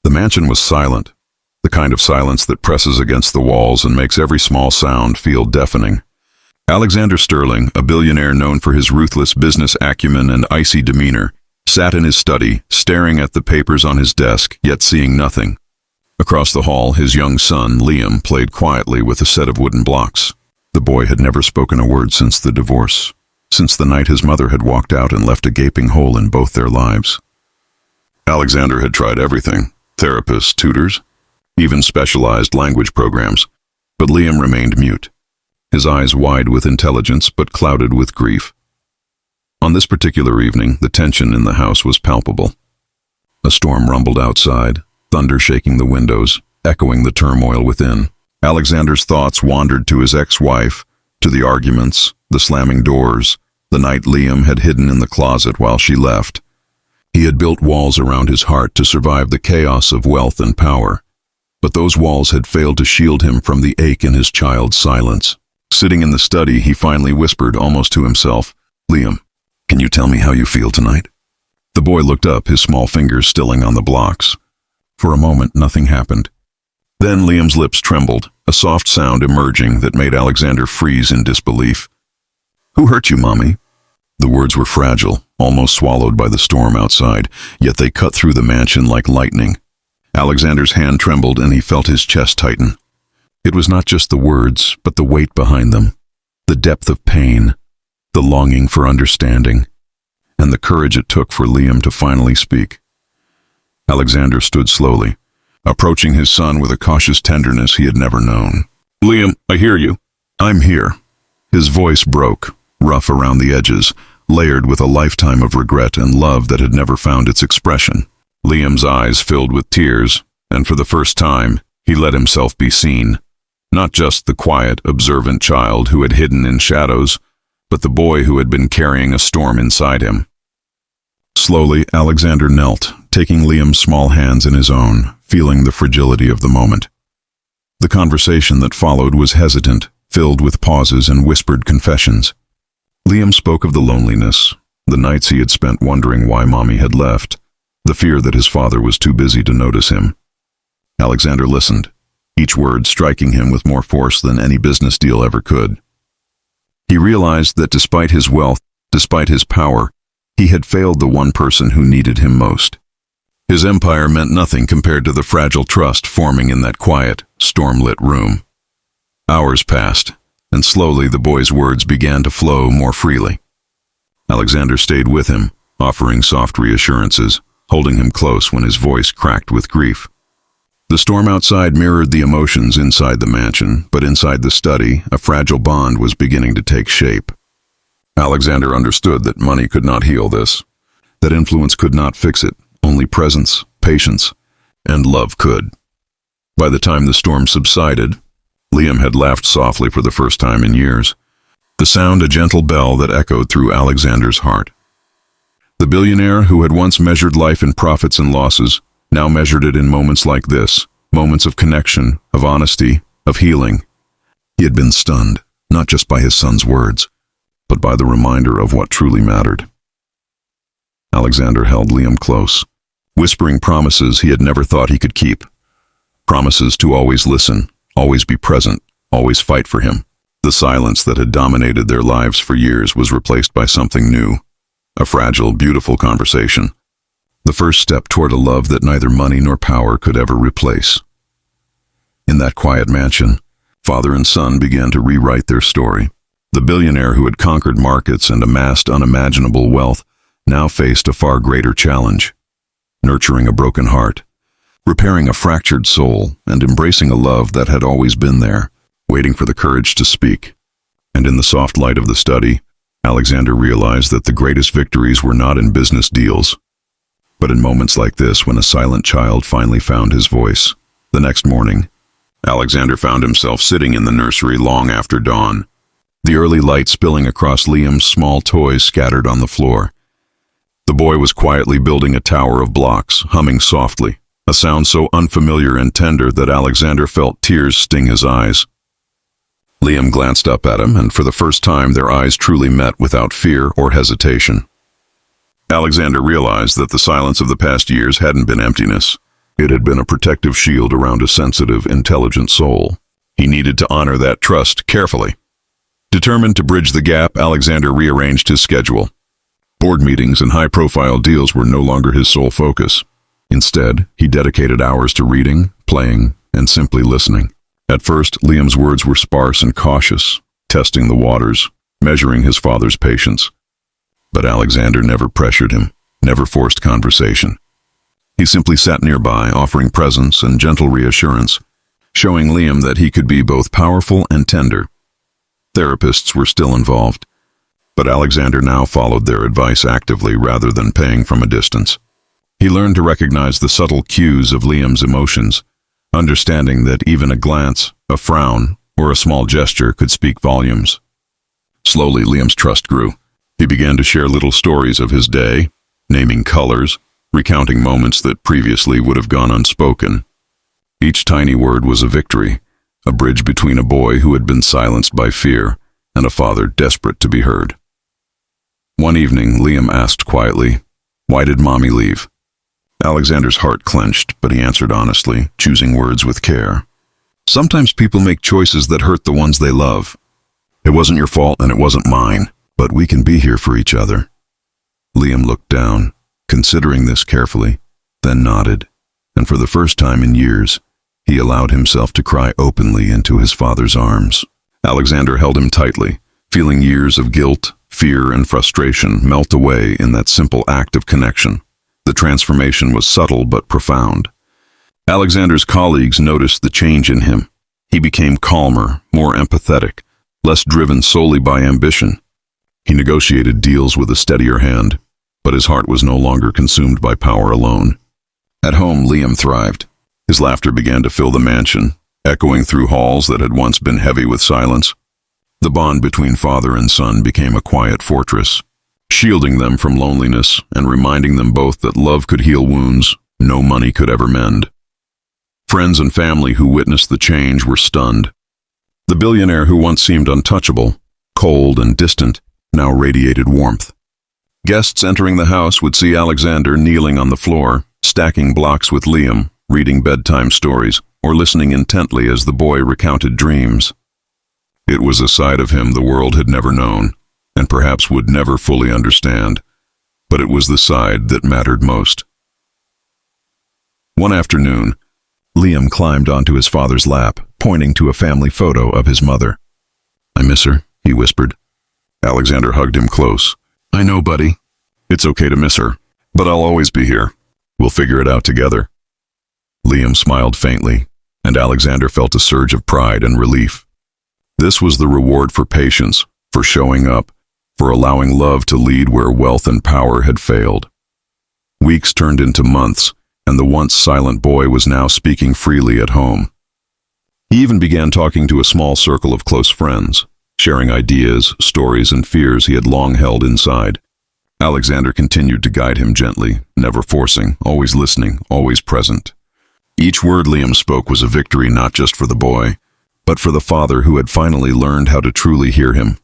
The mansion was silent, the kind of silence that presses against the walls and makes every small sound feel deafening. Alexander Sterling, a billionaire known for his ruthless business acumen and icy demeanor, sat in his study, staring at the papers on his desk, yet seeing nothing. Across the hall, his young son, Liam, played quietly with a set of wooden blocks. The boy had never spoken a word since the divorce, since the night his mother had walked out and left a gaping hole in both their lives. Alexander had tried everything: therapists, tutors, even specialized language programs, but Liam remained mute, his eyes wide with intelligence but clouded with grief. On this particular evening, the tension in the house was palpable. A storm rumbled outside, thunder shaking the windows, echoing the turmoil within. Alexander's thoughts wandered to his ex-wife, to the arguments, the slamming doors, the night Liam had hidden in the closet while she left. He had built walls around his heart to survive the chaos of wealth and power, but those walls had failed to shield him from the ache in his child's silence. Sitting in the study, he finally whispered, almost to himself, "Liam, can you tell me how you feel tonight?" The boy looked up, his small fingers stilling on the blocks. For a moment, nothing happened. Then Liam's lips trembled, a soft sound emerging that made Alexander freeze in disbelief. "Who hurt you, Mommy?" The words were fragile, almost swallowed by the storm outside, yet they cut through the mansion like lightning. Alexander's hand trembled and he felt his chest tighten. It was not just the words, but the weight behind them, the depth of pain, the longing for understanding, and the courage it took for Liam to finally speak. Alexander stood slowly, approaching his son with a cautious tenderness he had never known. "Liam, I hear you. I'm here." His voice broke, rough around the edges, layered with a lifetime of regret and love that had never found its expression. Liam's eyes filled with tears, and for the first time, he let himself be seen. Not just the quiet, observant child who had hidden in shadows, but the boy who had been carrying a storm inside him. Slowly, Alexander knelt, taking Liam's small hands in his own, feeling the fragility of the moment. The conversation that followed was hesitant, filled with pauses and whispered confessions. Liam spoke of the loneliness, the nights he had spent wondering why Mommy had left, the fear that his father was too busy to notice him. Alexander listened, each word striking him with more force than any business deal ever could. He realized that despite his wealth, despite his power, he had failed the one person who needed him most. His empire meant nothing compared to the fragile trust forming in that quiet, storm-lit room. Hours passed, and slowly the boy's words began to flow more freely. Alexander stayed with him, offering soft reassurances, holding him close when his voice cracked with grief. The storm outside mirrored the emotions inside the mansion, but inside the study, a fragile bond was beginning to take shape. Alexander understood that money could not heal this, that influence could not fix it, only presence, patience, and love could. By the time the storm subsided, Liam had laughed softly for the first time in years, the sound a gentle bell that echoed through Alexander's heart. The billionaire who had once measured life in profits and losses now measured it in moments like this, moments of connection, of honesty, of healing. He had been stunned, not just by his son's words, but by the reminder of what truly mattered. Alexander held Liam close, whispering promises he had never thought he could keep. Promises to always listen, always be present, always fight for him. The silence that had dominated their lives for years was replaced by something new, a fragile, beautiful conversation. The first step toward a love that neither money nor power could ever replace. In that quiet mansion, father and son began to rewrite their story. The billionaire who had conquered markets and amassed unimaginable wealth now faced a far greater challenge: nurturing a broken heart, repairing a fractured soul, and embracing a love that had always been there, waiting for the courage to speak. And in the soft light of the study, Alexander realized that the greatest victories were not in business deals, but in moments like this when a silent child finally found his voice. The next morning, Alexander found himself sitting in the nursery long after dawn, the early light spilling across Liam's small toys scattered on the floor. The boy was quietly building a tower of blocks, humming softly, a sound so unfamiliar and tender that Alexander felt tears sting his eyes. Liam glanced up at him, and for the first time their eyes truly met without fear or hesitation. Alexander realized that the silence of the past years hadn't been emptiness. It had been a protective shield around a sensitive, intelligent soul. He needed to honor that trust carefully. Determined to bridge the gap, Alexander rearranged his schedule. Board meetings and high-profile deals were no longer his sole focus. Instead, he dedicated hours to reading, playing, and simply listening. At first, Liam's words were sparse and cautious, testing the waters, measuring his father's patience. But Alexander never pressured him, never forced conversation. He simply sat nearby, offering presence and gentle reassurance, showing Liam that he could be both powerful and tender. Therapists were still involved, but Alexander now followed their advice actively rather than paying from a distance. He learned to recognize the subtle cues of Liam's emotions, understanding that even a glance, a frown, or a small gesture could speak volumes. Slowly, Liam's trust grew. He began to share little stories of his day, naming colors, recounting moments that previously would have gone unspoken. Each tiny word was a victory, a bridge between a boy who had been silenced by fear and a father desperate to be heard. One evening, Liam asked quietly, "Why did Mommy leave?" Alexander's heart clenched, but he answered honestly, choosing words with care. "Sometimes people make choices that hurt the ones they love. It wasn't your fault and it wasn't mine, but we can be here for each other." Liam looked down, considering this carefully, then nodded, and for the first time in years, he allowed himself to cry openly into his father's arms. Alexander held him tightly, feeling years of guilt, fear, and frustration melt away in that simple act of connection. The transformation was subtle but profound. Alexander's colleagues noticed the change in him. He became calmer, more empathetic, less driven solely by ambition. He negotiated deals with a steadier hand, but his heart was no longer consumed by power alone. At home, Liam thrived. His laughter began to fill the mansion, echoing through halls that had once been heavy with silence. The bond between father and son became a quiet fortress, shielding them from loneliness and reminding them both that love could heal wounds no money could ever mend. Friends and family who witnessed the change were stunned. The billionaire who once seemed untouchable, cold and distant, now radiated warmth. Guests entering the house would see Alexander kneeling on the floor, stacking blocks with Liam, reading bedtime stories, or listening intently as the boy recounted dreams. It was a side of him the world had never known, and perhaps would never fully understand, but it was the side that mattered most. One afternoon, Liam climbed onto his father's lap, pointing to a family photo of his mother. "I miss her," he whispered. Alexander hugged him close. "I know, buddy. It's okay to miss her, but I'll always be here. We'll figure it out together." Liam smiled faintly, and Alexander felt a surge of pride and relief. This was the reward for patience, for showing up, for allowing love to lead where wealth and power had failed. Weeks turned into months, and the once silent boy was now speaking freely at home. He even began talking to a small circle of close friends, sharing ideas, stories, and fears he had long held inside. Alexander continued to guide him gently, never forcing, always listening, always present. Each word Liam spoke was a victory not just for the boy, but for the father who had finally learned how to truly hear him.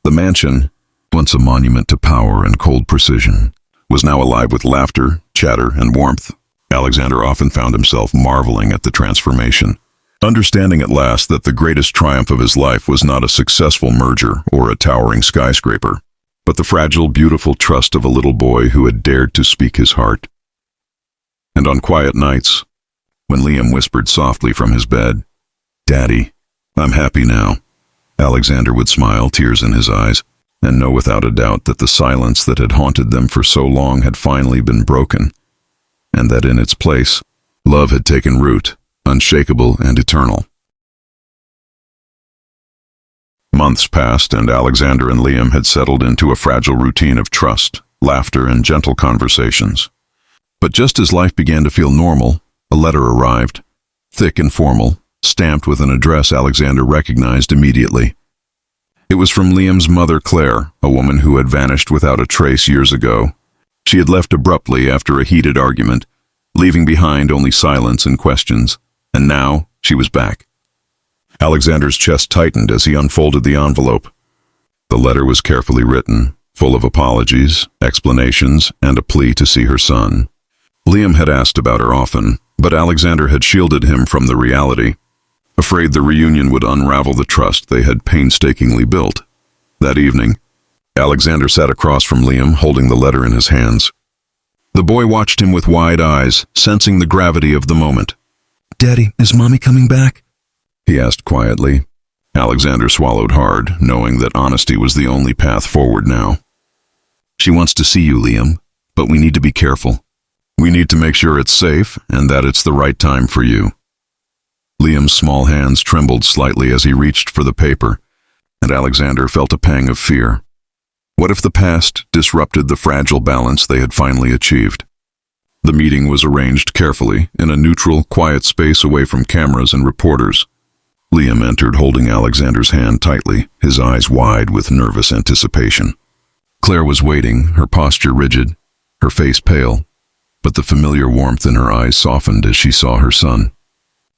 The mansion, once a monument to power and cold precision, was now alive with laughter, chatter, and warmth. Alexander often found himself marveling at the transformation, understanding at last that the greatest triumph of his life was not a successful merger or a towering skyscraper, but the fragile, beautiful trust of a little boy who had dared to speak his heart. And on quiet nights, when Liam whispered softly from his bed, "Daddy, I'm happy now," Alexander would smile, tears in his eyes, and know without a doubt that the silence that had haunted them for so long had finally been broken, and that in its place, love had taken root, unshakable and eternal. Months passed, and Alexander and Liam had settled into a fragile routine of trust, laughter, and gentle conversations. But just as life began to feel normal, a letter arrived, thick and formal, stamped with an address Alexander recognized immediately. It was from Liam's mother, Claire, a woman who had vanished without a trace years ago. She had left abruptly after a heated argument, leaving behind only silence and questions, and now she was back. Alexander's chest tightened as he unfolded the envelope. The letter was carefully written, full of apologies, explanations, and a plea to see her son. Liam had asked about her often, But Alexander had shielded him from the reality, afraid the reunion would unravel the trust they had painstakingly built. That evening, Alexander sat across from Liam, holding the letter in his hands. The boy watched him with wide eyes, sensing the gravity of the moment. "Daddy, is Mommy coming back?" he asked quietly. Alexander swallowed hard, knowing that honesty was the only path forward now. "She wants to see you, Liam, but we need to be careful. We need to make sure it's safe and that it's the right time for you." Liam's small hands trembled slightly as he reached for the paper, and Alexander felt a pang of fear. What if the past disrupted the fragile balance they had finally achieved? The meeting was arranged carefully, in a neutral, quiet space away from cameras and reporters. Liam entered holding Alexander's hand tightly, his eyes wide with nervous anticipation. Claire was waiting, her posture rigid, her face pale, but the familiar warmth in her eyes softened as she saw her son.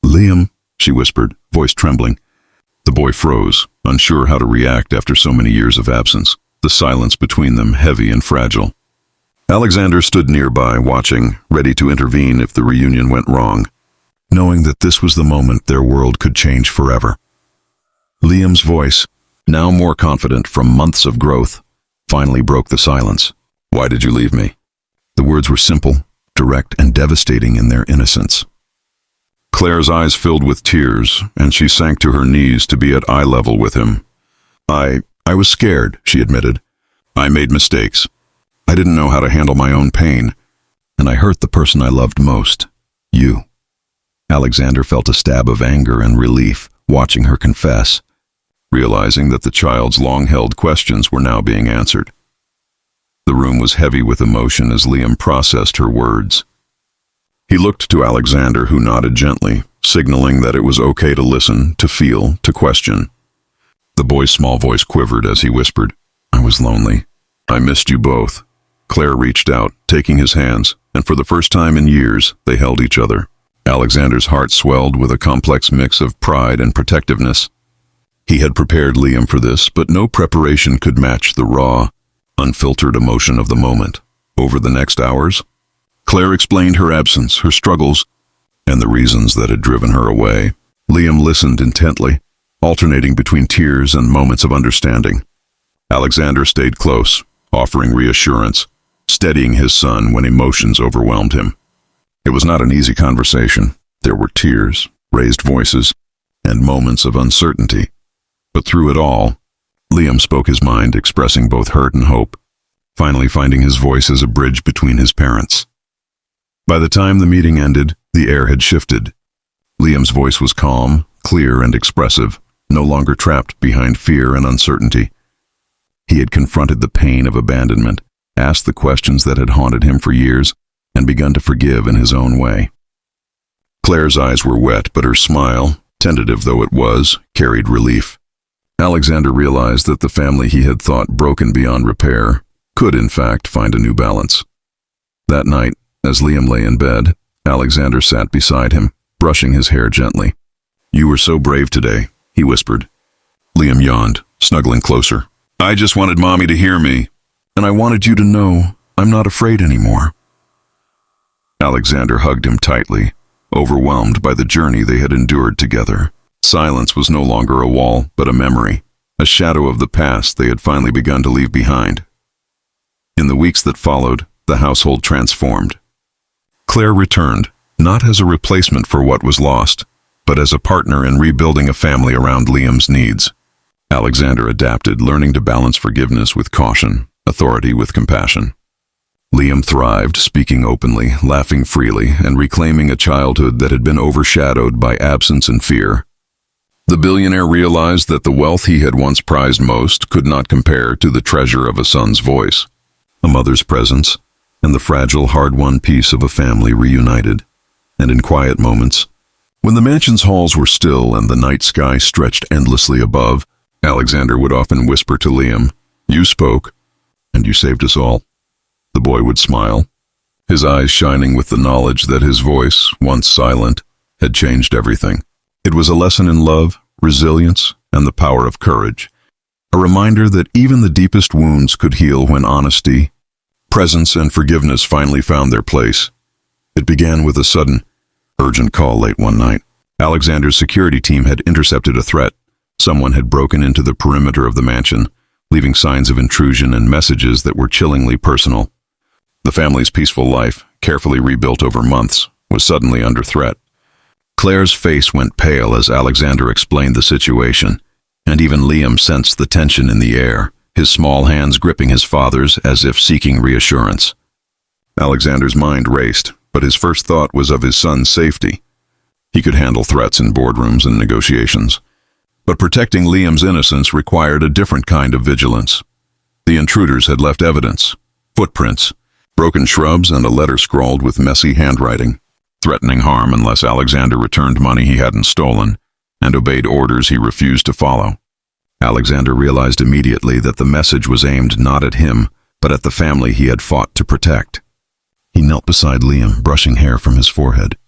"Liam," she whispered, voice trembling. The boy froze, unsure how to react after so many years of absence, the silence between them heavy and fragile. Alexander stood nearby, watching, ready to intervene if the reunion went wrong, knowing that this was the moment their world could change forever. Liam's voice, now more confident from months of growth, finally broke the silence. "Why did you leave me?" The words were simple, direct, and devastating in their innocence. Claire's eyes filled with tears, and she sank to her knees to be at eye level with him. I was scared," she admitted. "I made mistakes. I didn't know how to handle my own pain, and I hurt the person I loved most, you." Alexander felt a stab of anger and relief watching her confess, realizing that the child's long-held questions were now being answered. The room was heavy with emotion as Liam processed her words. He looked to Alexander, who nodded gently, signaling that it was okay to listen, to feel, to question. The boy's small voice quivered as he whispered, "I was lonely. I missed you both." Claire reached out, taking his hands, and for the first time in years, they held each other. Alexander's heart swelled with a complex mix of pride and protectiveness. He had prepared Liam for this, but no preparation could match the raw, unfiltered emotion of the moment. Over the next hours, Claire explained her absence, her struggles, and the reasons that had driven her away. Liam listened intently, alternating between tears and moments of understanding. Alexander stayed close, offering reassurance, steadying his son when emotions overwhelmed him. It was not an easy conversation. There were tears, raised voices, and moments of uncertainty. But through it all, Liam spoke his mind, expressing both hurt and hope, finally finding his voice as a bridge between his parents. By the time the meeting ended, the air had shifted. Liam's voice was calm, clear, and expressive, no longer trapped behind fear and uncertainty. He had confronted the pain of abandonment, asked the questions that had haunted him for years, and begun to forgive in his own way. Claire's eyes were wet, but her smile, tentative though it was, carried relief. Alexander realized that the family he had thought broken beyond repair could in fact find a new balance. That night, as Liam lay in bed, Alexander sat beside him, brushing his hair gently. "You were so brave today," he whispered. Liam yawned, snuggling closer. "I just wanted Mommy to hear me, and I wanted you to know I'm not afraid anymore." Alexander hugged him tightly, overwhelmed by the journey they had endured together. Silence was no longer a wall, but a memory, a shadow of the past they had finally begun to leave behind. In the weeks that followed, the household transformed. Claire returned, not as a replacement for what was lost, but as a partner in rebuilding a family around Liam's needs. Alexander adapted, learning to balance forgiveness with caution, authority with compassion. Liam thrived, speaking openly, laughing freely, and reclaiming a childhood that had been overshadowed by absence and fear. The billionaire realized that the wealth he had once prized most could not compare to the treasure of a son's voice, a mother's presence, and the fragile, hard-won peace of a family reunited. And in quiet moments, when the mansion's halls were still and the night sky stretched endlessly above, Alexander would often whisper to Liam, "You spoke, and you saved us all." The boy would smile, his eyes shining with the knowledge that his voice, once silent, had changed everything. It was a lesson in love, resilience, and the power of courage, a reminder that even the deepest wounds could heal when honesty, presence, and forgiveness finally found their place. It began with a sudden, Urgent call late one night. Alexander's security team had intercepted a threat. Someone had broken into the perimeter of the mansion, leaving signs of intrusion and messages that were chillingly personal. The family's peaceful life, carefully rebuilt over months, was suddenly under threat. Claire's face went pale as Alexander explained the situation, and even Liam sensed the tension in the air, his small hands gripping his father's as if seeking reassurance. Alexander's mind raced, but his first thought was of his son's safety. He could handle threats in boardrooms and negotiations, but protecting Liam's innocence required a different kind of vigilance. The intruders had left evidence, footprints, broken shrubs, and a letter scrawled with messy handwriting, threatening harm unless Alexander returned money he hadn't stolen and obeyed orders he refused to follow. Alexander realized immediately that the message was aimed not at him, but at the family he had fought to protect. He knelt beside Liam, brushing hair from his forehead.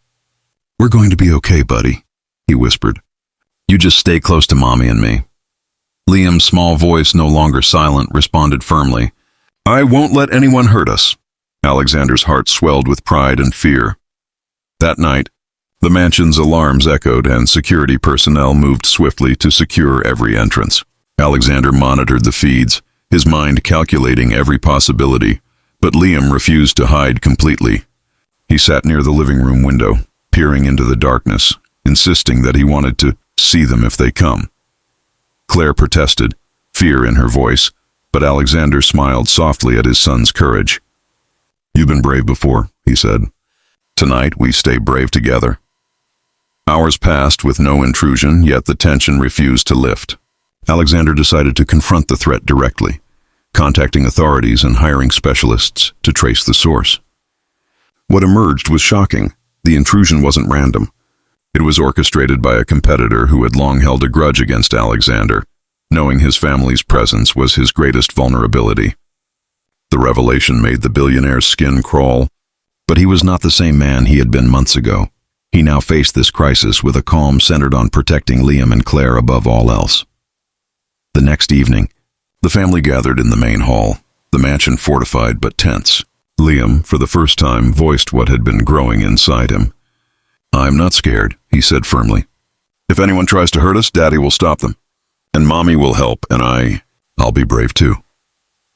"We're going to be okay, buddy," he whispered. "You just stay close to Mommy and me." Liam's small voice, no longer silent, responded firmly. "I won't let anyone hurt us." Alexander's heart swelled with pride and fear. That night, the mansion's alarms echoed and security personnel moved swiftly to secure every entrance. Alexander monitored the feeds, his mind calculating every possibility, but Liam refused to hide completely. He sat near the living room window, peering into the darkness, insisting that he wanted to see them if they come. Claire protested, fear in her voice, but Alexander smiled softly at his son's courage. "You've been brave before," he said. "Tonight we stay brave together." Hours passed with no intrusion, yet the tension refused to lift. Alexander decided to confront the threat directly, contacting authorities and hiring specialists to trace the source. What emerged was shocking. The intrusion wasn't random. It was orchestrated by a competitor who had long held a grudge against Alexander, knowing his family's presence was his greatest vulnerability. The revelation made the billionaire's skin crawl, but he was not the same man he had been months ago. He now faced this crisis with a calm centered on protecting Liam and Claire above all else. The next evening, the family gathered in the main hall, the mansion fortified but tense. Liam, for the first time, voiced what had been growing inside him. "I'm not scared," he said firmly. "If anyone tries to hurt us, Daddy will stop them. And Mommy will help, and I'll be brave too."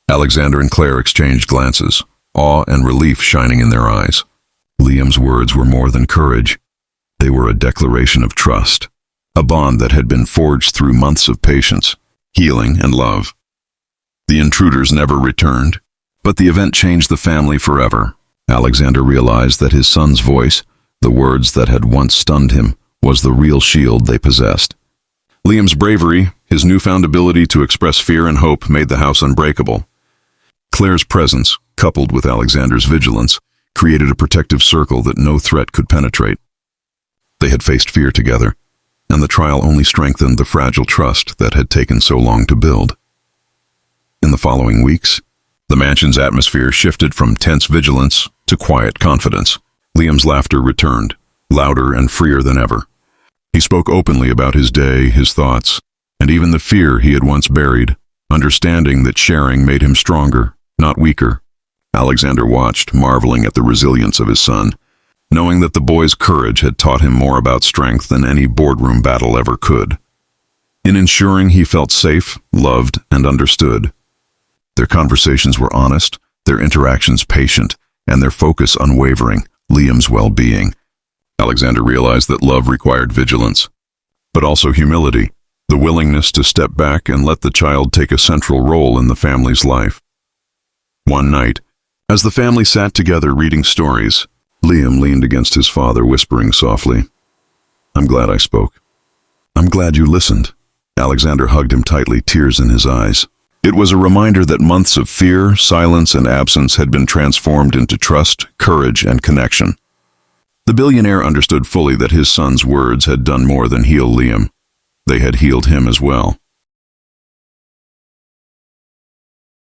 Alexander and Claire exchanged glances, awe and relief shining in their eyes. Liam's words were more than courage. They were a declaration of trust, a bond that had been forged through months of patience, healing, and love. The intruders never returned, but the event changed the family forever. Alexander realized that his son's voice, the words that had once stunned him, was the real shield they possessed. Liam's bravery, his newfound ability to express fear and hope, made the house unbreakable. Claire's presence, coupled with Alexander's vigilance, created a protective circle that no threat could penetrate. They had faced fear together, and the trial only strengthened the fragile trust that had taken so long to build. In the following weeks, the mansion's atmosphere shifted from tense vigilance to quiet confidence. Liam's laughter returned, louder and freer than ever. He spoke openly about his day, his thoughts, and even the fear he had once buried, understanding that sharing made him stronger, not weaker. Alexander watched, marveling at the resilience of his son, knowing that the boy's courage had taught him more about strength than any boardroom battle ever could. In ensuring he felt safe, loved, and understood. Their conversations were honest, their interactions patient, and their focus unwavering, Liam's well-being. Alexander realized that love required vigilance, but also humility, the willingness to step back and let the child take a central role in the family's life. One night, as the family sat together reading stories, Liam leaned against his father, whispering softly, "I'm glad I spoke. I'm glad you listened." Alexander hugged him tightly, tears in his eyes. It was a reminder that months of fear, silence, and absence had been transformed into trust, courage, and connection. The billionaire understood fully that his son's words had done more than heal Liam. They had healed him as well.